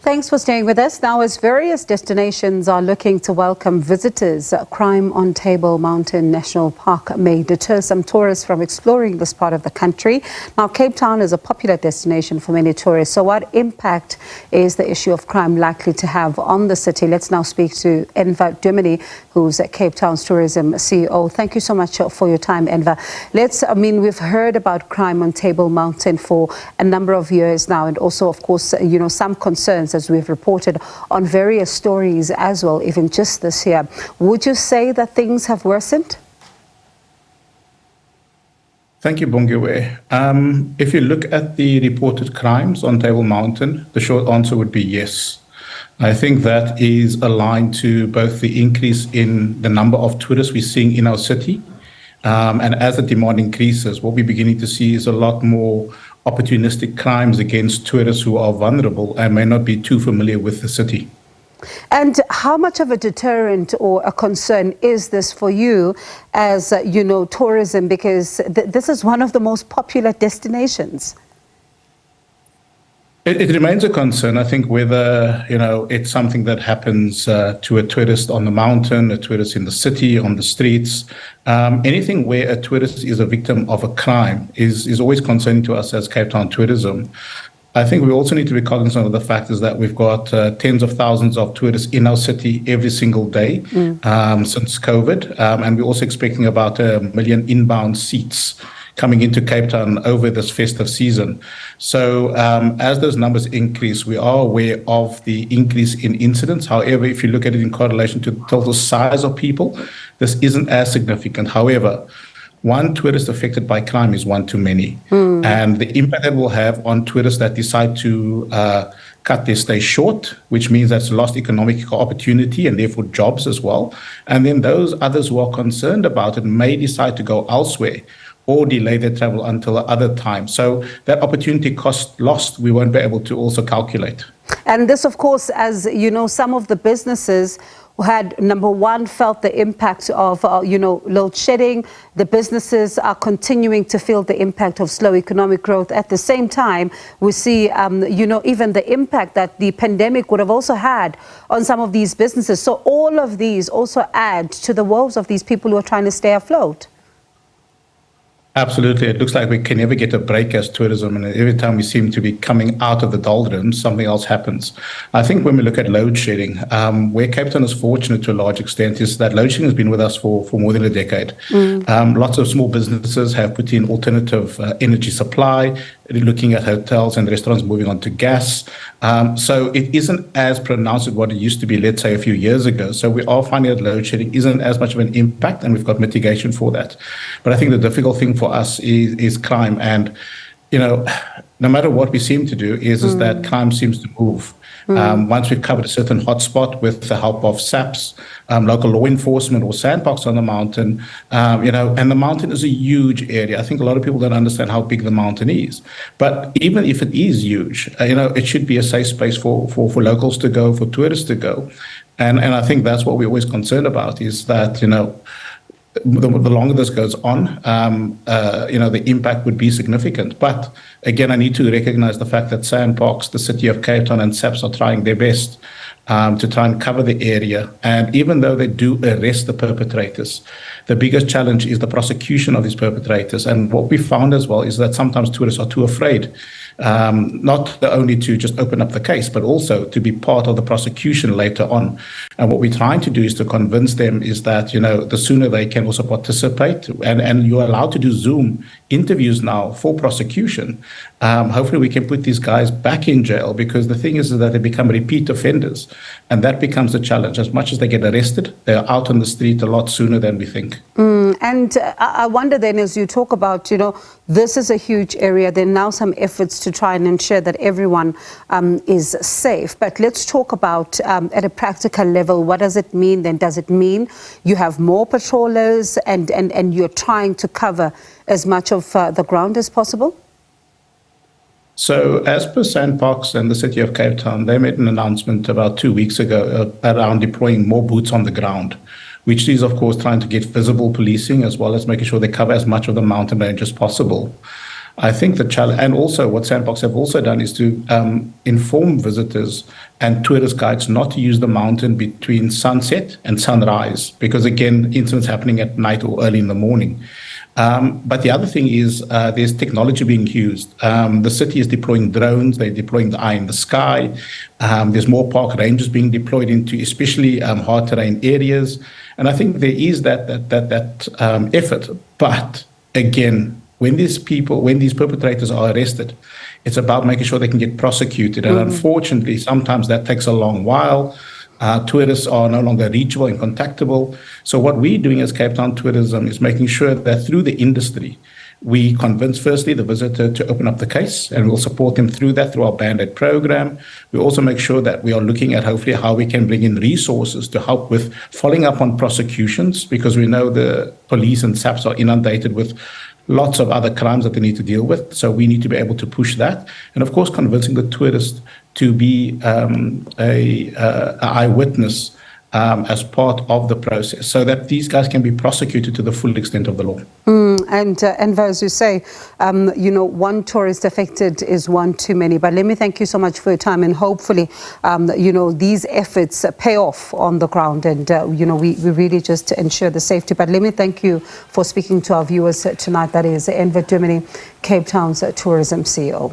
Thanks for staying with us. Now, as various destinations are looking to welcome visitors, crime on Table Mountain National Park may deter some tourists from exploring this part of the country. Now, Cape Town is a popular destination for many tourists. So what impact is the issue of crime likely to have on the city? Let's now speak to Enver Duminy, who's at Cape Town's tourism CEO. Thank you so much for your time, Enver. We've heard about crime on Table Mountain for a number of years now, and also, of course, some concerns, as we've reported on various stories as well, even just this year. Would you say that things have worsened? Thank you, Bongiwe. If you look at the reported crimes on Table Mountain, the short answer would be yes. I think that is aligned to both the increase in the number of tourists we're seeing in our city. And as the demand increases, what we're beginning to see is a lot more opportunistic crimes against tourists who are vulnerable and may not be too familiar with the city. And how much of a deterrent or a concern is this for you as, tourism? Because this is one of the most popular destinations. It remains a concern. I think whether, it's something that happens to a tourist on the mountain, a tourist in the city, on the streets, anything where a tourist is a victim of a crime is always concerning to us as Cape Town Tourism. I think we also need to be cognizant of the fact is that we've got tens of thousands of tourists in our city every single day since COVID. And we're also expecting about 1 million inbound seats coming into Cape Town over this festive season. So as those numbers increase, we are aware of the increase in incidents. However, if you look at it in correlation to the total size of people, this isn't as significant. However, one tourist affected by crime is one too many. And the impact that will have on tourists that decide to cut their stay short, which means that's lost economic opportunity and therefore jobs as well. And then those others who are concerned about it may decide to go elsewhere or delay their travel until another time. So that opportunity cost lost, we won't be able to also calculate. And this, of course, as you know, some of the businesses who had, number one, felt the impact of, load shedding. The businesses are continuing to feel the impact of slow economic growth. At the same time, we see, even the impact that the pandemic would have also had on some of these businesses. So all of these also add to the woes of these people who are trying to stay afloat. Absolutely. It looks like we can never get a break as tourism, and every time we seem to be coming out of the doldrums, something else happens. I think when we look at load shedding, where Cape Town is fortunate to a large extent is that load shedding has been with us for more than a decade. Lots of small businesses have put in alternative energy supply, looking at hotels and restaurants moving on to gas. So it isn't as pronounced as what it used to be, let's say, a few years ago. So we are finding that load shedding isn't as much of an impact, and we've got mitigation for that. But I think the difficult thing for us is crime. And, no matter what we seem to do is that crime seems to move. Once we've covered a certain hotspot with the help of SAPs, local law enforcement or sandbox on the mountain, and the mountain is a huge area. I think a lot of people don't understand how big the mountain is. But even if it is huge, it should be a safe space for locals to go, for tourists to go. And I think that's what we're always concerned about is that, the longer this goes on, the impact would be significant. But again, I need to recognize the fact that Sandbox, the City of Cape Town, and SAPS are trying their best to try and cover the area. And even though they do arrest the perpetrators, the biggest challenge is the prosecution of these perpetrators. And what we found as well is that sometimes tourists are too afraid, not only to just open up the case, but also to be part of the prosecution later on. And what we're trying to do is to convince them is that, the sooner they can also participate, and you're allowed to do Zoom interviews now for prosecution. Hopefully we can put these guys back in jail, because the thing is that they become repeat offenders, and that becomes a challenge. As much as they get arrested, they're out on the street a lot sooner than we think. And I wonder then, as you talk about, this is a huge area. There are now some efforts to try and ensure that everyone is safe. But let's talk about at a practical level, what does it mean then? Does it mean you have more patrollers and you're trying to cover as much of the ground as possible? So as per Sandbox and the City of Cape Town, they made an announcement about 2 weeks ago around deploying more boots on the ground, which is, of course, trying to get visible policing as well as making sure they cover as much of the mountain range as possible. I think the challenge, and also what Sandbox have also done is to inform visitors and tourist guides not to use the mountain between sunset and sunrise, because again, incidents happening at night or early in the morning. But the other thing is there's technology being used. The city is deploying drones, they're deploying the eye in the sky. There's more park rangers being deployed into especially hard terrain areas. And I think there is that effort. But again, when these perpetrators are arrested, it's about making sure they can get prosecuted. And unfortunately, sometimes that takes a long while. Tourists are no longer reachable and contactable. So what we're doing as Cape Town Tourism is making sure that through the industry, we convince firstly the visitor to open up the case, and we'll support them through that through our Band-Aid program. We also make sure that we are looking at hopefully how we can bring in resources to help with following up on prosecutions, because we know the police and SAPs are inundated with lots of other crimes that they need to deal with. So we need to be able to push that. And of course, convincing the tourist to be an eyewitness as part of the process, so that these guys can be prosecuted to the full extent of the law. And Enver, as you say, one tourist affected is one too many. But let me thank you so much for your time, and hopefully, these efforts pay off on the ground, and we really just ensure the safety. But let me thank you for speaking to our viewers tonight. That is Enver Duminy, Cape Town's tourism CEO.